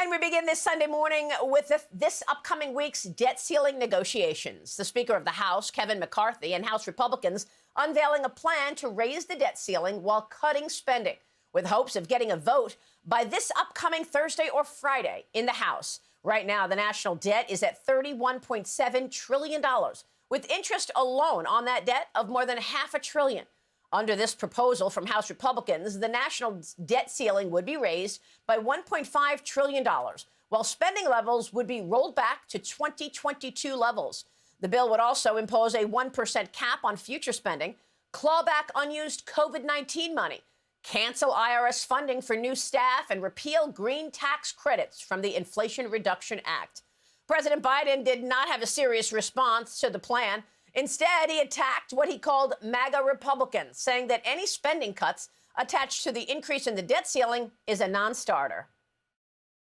And we begin this Sunday morning with this upcoming week's debt ceiling negotiations. The Speaker of the House, Kevin McCarthy, and House Republicans unveiling a plan to raise the debt ceiling while cutting spending, with hopes of getting a vote by this upcoming Thursday or Friday in the House. Right now, the national debt is at $31.7 trillion, with interest alone on that debt of more than $500 billion. Under this proposal from House Republicans, the national debt ceiling would be raised by $1.5 trillion, while spending levels would be rolled back to 2022 levels. The bill would also impose a 1% cap on future spending, claw back unused COVID-19 money, cancel IRS funding for new staff, and repeal green tax credits from the Inflation Reduction Act. President Biden did not have a serious response to the plan. Instead, he attacked what he called MAGA Republicans, saying that any spending cuts attached to the increase in the debt ceiling is a non-starter.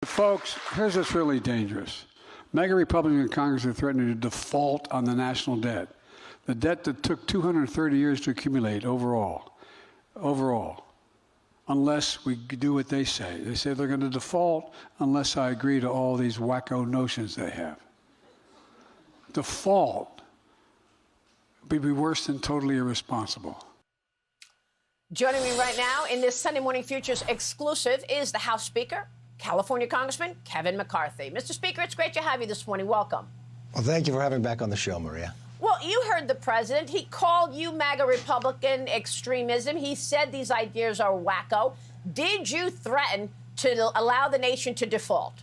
Folks, here's what's really dangerous. MAGA Republicans in Congress are threatening to default on the national debt, the debt that took 230 years to accumulate overall, unless we do what they say. They say they're going to default unless I agree to all these wacko notions they have. Default would be worse than totally irresponsible. Joining me right now in this Sunday Morning Futures exclusive is the House Speaker, California Congressman Kevin McCarthy. Mr. Speaker, it's great to have you this morning. Welcome. Well, thank you for having me back on the show, Maria. Well, you heard the president. He called you MAGA Republican extremism. He said these ideas are wacko. Did you threaten to allow the nation to default?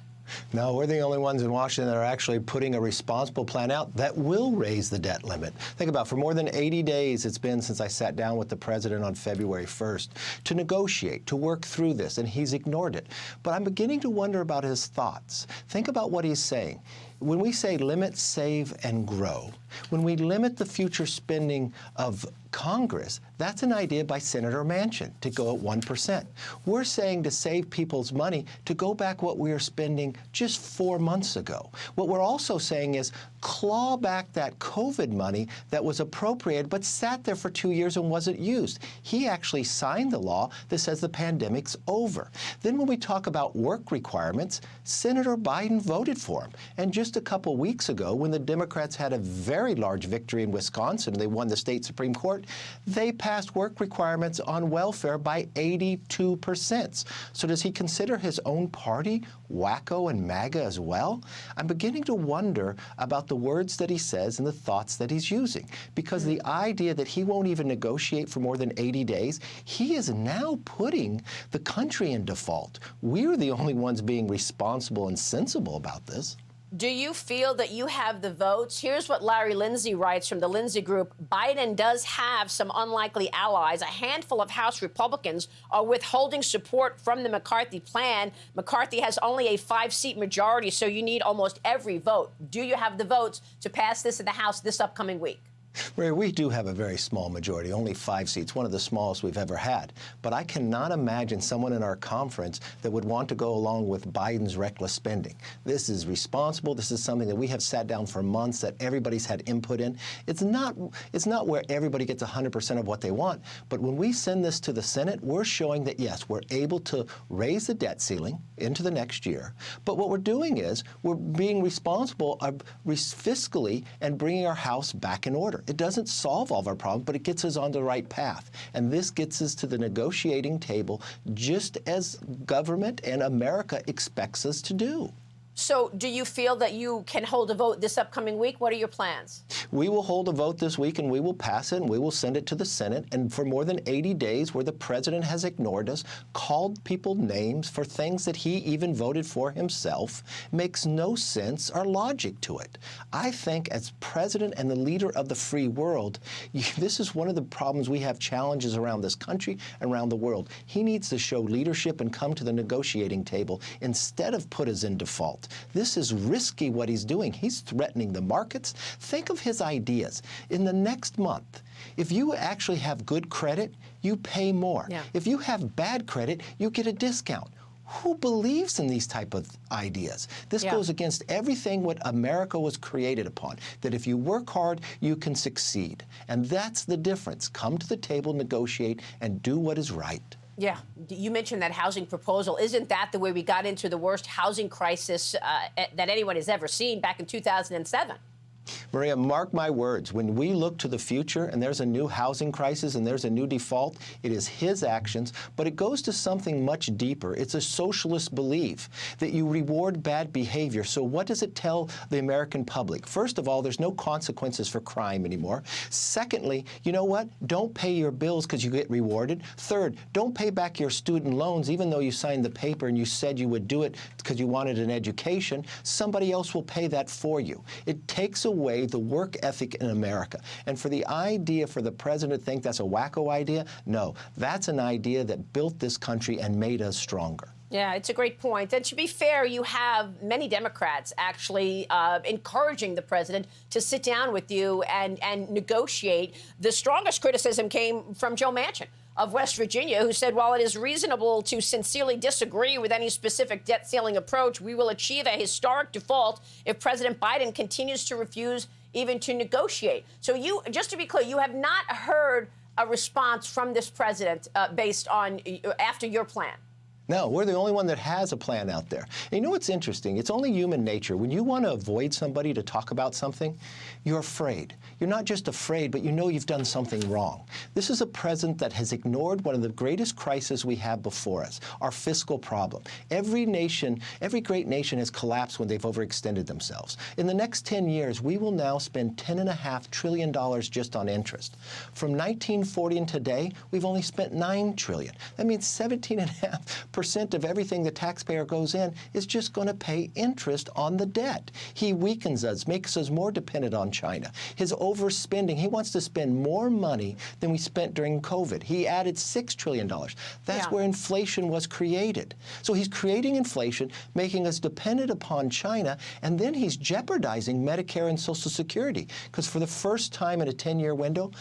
No, we're the only ones in Washington that are actually putting a responsible plan out that will raise the debt limit. Think about it, for more than 80 days it's been since I sat down with the president on February 1st to negotiate, to work through this, and he's ignored it. But I'm beginning to wonder about his thoughts. Think about what he's saying. When we say limit, save, and grow, when we limit the future spending of Congress, that's an idea by Senator Manchin to go at 1%. We're saying to save people's money to go back what we were spending just 4 months ago. What we're also saying is claw back that COVID money that was appropriated but sat there for 2 years and wasn't used. He actually signed the law that says the pandemic's over. Then when we talk about work requirements, Senator Biden voted for them. And just a couple weeks ago, when the Democrats had a very large victory in Wisconsin, they won the state Supreme Court, they passed work requirements on welfare by 82%. So does he consider his own party wacko and MAGA as well? I'm beginning to wonder about the words that he says and the thoughts that he's using, because the idea that he won't even negotiate for more than 80 days, he is now putting the country in default. We're the only ones being responsible and sensible about this. Do you feel that you have the votes? Here's what Larry Lindsay writes from the Lindsay Group. Biden does have some unlikely allies. A handful of House Republicans are withholding support from the McCarthy plan. McCarthy has only a 5-seat majority, so you need almost every vote. Do you have the votes to pass this in the House this upcoming week? Maria, we do have a very small majority, only 5 seats, one of the smallest we've ever had. But I cannot imagine someone in our conference that would want to go along with Biden's reckless spending. This is responsible. This is something that we have sat down for months, that everybody's had input in. It's not where everybody gets 100% of what they want. But when we send this to the Senate, we're showing that, yes, we're able to raise the debt ceiling into the next year. But what we're doing is we're being responsible fiscally and bringing our house back in order. It doesn't solve all of our problems, but it gets us on the right path. And this gets us to the negotiating table just as government and America expects us to do. So do you feel that you can hold a vote this upcoming week? What are your plans? We will hold a vote this week, and we will pass it, and we will send it to the Senate. And for more than 80 days, where the president has ignored us, called people names for things that he even voted for himself, makes no sense or logic to it. I think as president and the leader of the free world, this is one of the problems we have challenges around this country and around the world. He needs to show leadership and come to the negotiating table instead of put us in default. This is risky what he's doing. He's threatening the markets. Think of his ideas. In the next month, if you actually have good credit, you pay more. Yeah. If you have bad credit, you get a discount. Who believes in these type of ideas? This goes against everything what America was created upon, that if you work hard, you can succeed. And that's the difference. Come to the table, negotiate, and do what is right. Yeah, you mentioned that housing proposal. Isn't that the way we got into the worst housing crisis that anyone has ever seen back in 2007? Maria, mark my words, when we look to the future and there's a new housing crisis and there's a new default, it is his actions, but it goes to something much deeper. It's a socialist belief that you reward bad behavior. So what does it tell the American public? First of all, there's no consequences for crime anymore. Secondly, you know what? Don't pay your bills because you get rewarded. Third, don't pay back your student loans even though you signed the paper and you said you would do it because you wanted an education. Somebody else will pay that for you. It takes away the work ethic in America. And for the idea for the president to think that's a wacko idea, no, that's an idea that built this country and made us stronger. Yeah, it's a great point. And to be fair, you have many Democrats actually encouraging the president to sit down with you and negotiate. The strongest criticism came from Joe Manchin of West Virginia, who said, while it is reasonable to sincerely disagree with any specific debt ceiling approach, we will achieve a historic default if President Biden continues to refuse even to negotiate. So you, just to be clear, you have not heard a response from this president based on after your plan. No, we're the only one that has a plan out there. And you know what's interesting? It's only human nature. When you want to avoid somebody to talk about something, you're afraid. You're not just afraid, but you know you've done something wrong. This is a president that has ignored one of the greatest crises we have before us, our fiscal problem. Every nation, every great nation has collapsed when they've overextended themselves. In the next 10 years, we will now spend $10.5 trillion just on interest. From 1940 and today, we've only spent $9 trillion. That means 17.5% of everything the taxpayer goes in is just going to pay interest on the debt. He weakens us, makes us more dependent on China. His overspending, he wants to spend more money than we spent during COVID. He added $6 trillion. That's where inflation was created. So he's creating inflation, making us dependent upon China, and then he's jeopardizing Medicare and Social Security. Because for the first time in a 10-year window,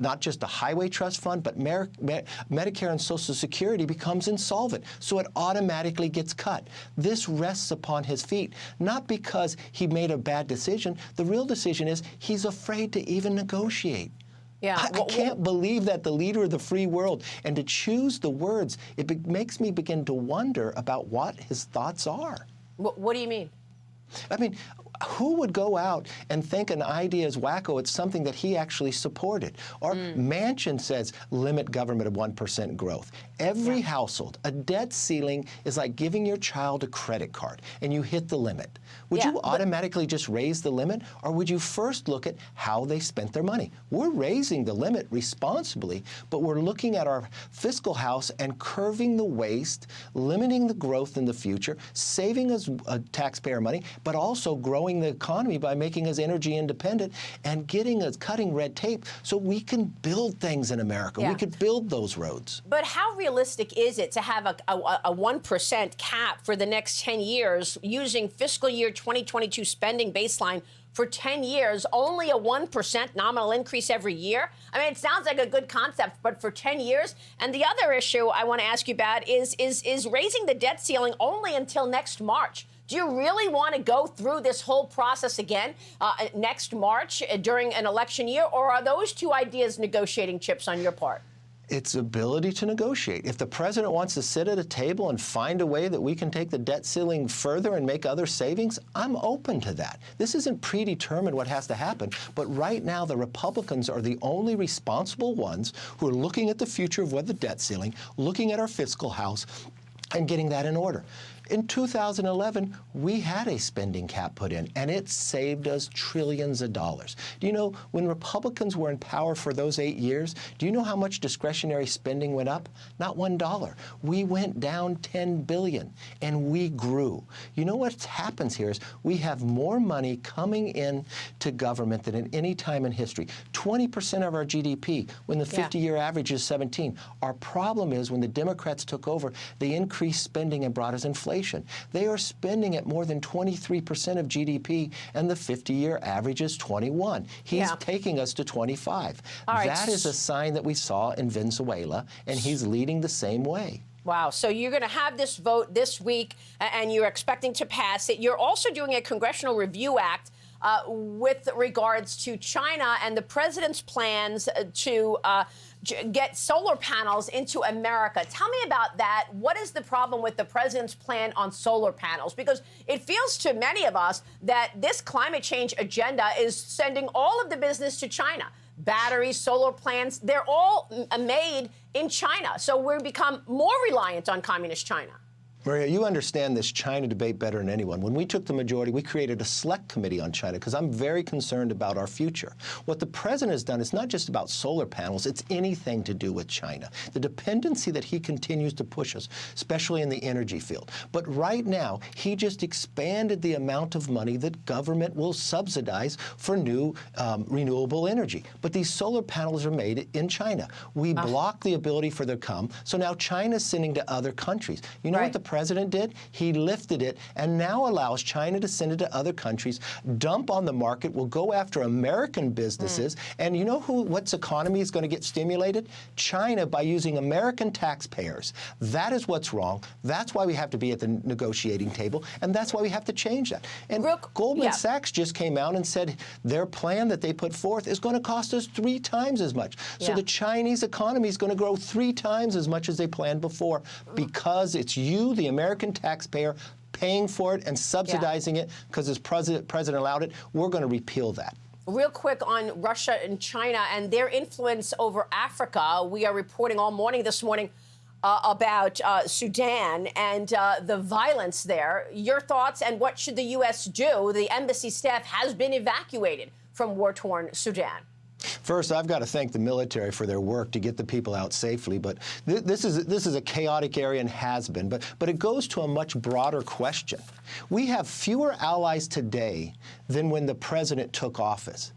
not just a highway trust fund, but Medicare and Social Security becomes insolvent, so it automatically gets cut. This rests upon his feet, not because he made a bad decision. The real decision is he's afraid to even negotiate. Yeah, I can't believe that the leader of the free world, and to choose the words, it makes me begin to wonder about what his thoughts are. What do you mean? I mean, who would go out and think an idea is wacko? It's something that he actually supported. Or Manchin says limit government of 1% growth. Every household, a debt ceiling is like giving your child a credit card and you hit the limit. Would you automatically just raise the limit, or would you first look at how they spent their money? We're raising the limit responsibly, but we're looking at our fiscal house and curving the waste, limiting the growth in the future, saving us taxpayer money, but also growing the economy by making us energy independent and getting us cutting red tape so we can build things in America. We could build those roads. But how realistic is it to have a 1% cap for the next 10 years using fiscal year 2022 spending baseline for 10 years, only a 1% nominal increase every year? I mean, it sounds like a good concept, but for 10 years? And the other issue I want to ask you about is raising the debt ceiling only until next March. Do you really want to go through this whole process again next March during an election year, or are those two ideas negotiating chips on your part? It's ability to negotiate. If the president wants to sit at a table and find a way that we can take the debt ceiling further and make other savings, I'm open to that. This isn't predetermined what has to happen, but right now the Republicans are the only responsible ones who are looking at the future of what the debt ceiling, looking at our fiscal house, and getting that in order. In 2011, we had a spending cap put in, and it saved us trillions of dollars. Do you know, when Republicans were in power for those 8 years, do you know how much discretionary spending went up? Not $1. We went down $10 billion, and we grew. You know what happens here is we have more money coming in to government than at any time in history. 20% of our GDP, when the 50-year average is 17. Our problem is when the Democrats took over, they increased spending and brought us inflation. They are spending at more than 23% of GDP, and the 50-year average is 21. He's taking us to 25. That is a sign that we saw in Venezuela, and he's leading the same way. Wow. So you're going to have this vote this week, and you're expecting to pass it. You're also doing a Congressional Review Act with regards to China and the president's plans to get solar panels into America. Tell me about that. What is the problem with the president's plan on solar panels? Because it feels to many of us that this climate change agenda is sending all of the business to China. Batteries, solar plants, they're all made in China. So we've become more reliant on communist China. Maria, you understand this China debate better than anyone. When we took the majority, we created a select committee on China because I'm very concerned about our future. What the president has done is not just about solar panels, it's anything to do with China. The dependency that he continues to push us, especially in the energy field. But right now, he just expanded the amount of money that government will subsidize for new renewable energy. But these solar panels are made in China. We block the ability for them to come, so now China's sending to other countries. You know what the president did? He lifted it and now allows China to send it to other countries, dump on the market, will go after American businesses. And you know what's economy is going to get stimulated? China, by using American taxpayers. That is what's wrong. That's why we have to be at the negotiating table, and that's why we have to change that. And Goldman Sachs just came out and said their plan that they put forth is going to cost us 3 times as much. So the Chinese economy is going to grow 3 times as much as they planned before because it's you, the American taxpayer, paying for it and subsidizing it because his president allowed it. We're going to repeal that. Real quick on Russia and China and their influence over Africa. We are reporting all morning this morning about Sudan and the violence there. Your thoughts and what should the U.S. do? The embassy staff has been evacuated from war-torn Sudan. First, I've got to thank the military for their work to get the people out safely. But this is a chaotic area and has been. But it goes to a much broader question. We have fewer allies today than when the president took office.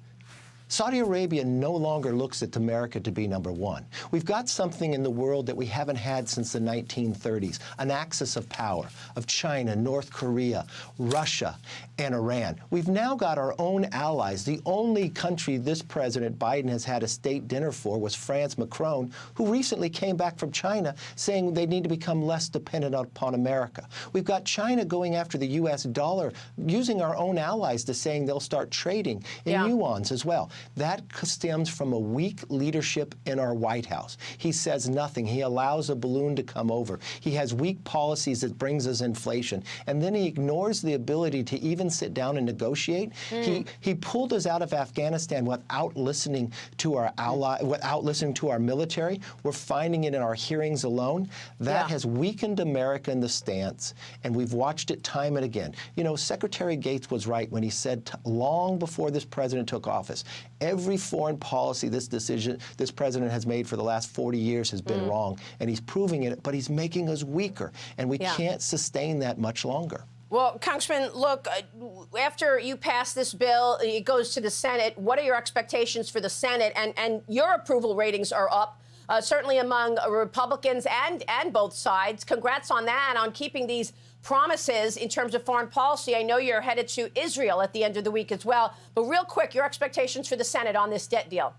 Saudi Arabia no longer looks at America to be number one. We've got something in the world that we haven't had since the 1930s, an axis of power of China, North Korea, Russia, and Iran. We've now got our own allies. The only country this President Biden has had a state dinner for was France Macron, who recently came back from China saying they need to become less dependent upon America. We've got China going after the U.S. dollar, using our own allies to saying they'll start trading in yuans as well. That stems from a weak leadership in our White House. He says nothing. He allows a balloon to come over. He has weak policies that brings us inflation. And then he ignores the ability to even sit down and negotiate. He pulled us out of Afghanistan without listening to our without listening to our military. We're finding it in our hearings alone. That has weakened America in the stance, and we've watched it time and again. You know, Secretary Gates was right when he said long before this president took office, every foreign policy this president has made for the last 40 years has been wrong, and he's proving it, but he's making us weaker, and we can't sustain that much longer. Well, Congressman, look, after you pass this bill, it goes to the Senate. What are your expectations for the Senate? And your approval ratings are up, certainly among Republicans and both sides. Congrats on that, on keeping these promises in terms of foreign policy. I know you're headed to Israel at the end of the week as well. But real quick, your expectations for the Senate on this debt deal.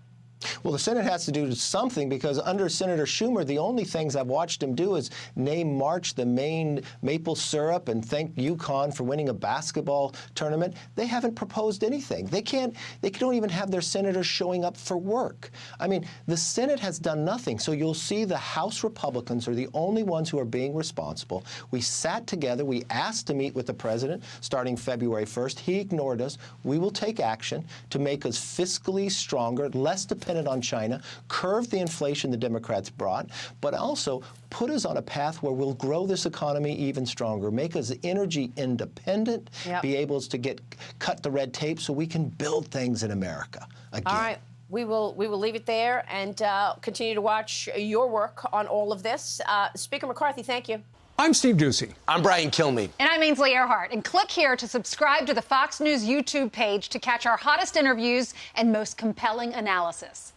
Well, the Senate has to do something because under Senator Schumer, the only things I've watched him do is name March the main maple syrup and thank UConn for winning a basketball tournament. They haven't proposed anything. They don't even have their senators showing up for work. I mean, the Senate has done nothing. So you'll see the House Republicans are the only ones who are being responsible. We sat together. We asked to meet with the president starting February 1st. He ignored us. We will take action to make us fiscally stronger, less dependent on China, curve the inflation the Democrats brought, but also put us on a path where we'll grow this economy even stronger, make us energy independent, be able to cut the red tape so we can build things in America again. All right. We will leave it there and continue to watch your work on all of this. Speaker McCarthy, thank you. I'm Steve Doocy. I'm Brian Kilmeade. And I'm Ainsley Earhart. And click here to subscribe to the Fox News YouTube page to catch our hottest interviews and most compelling analysis.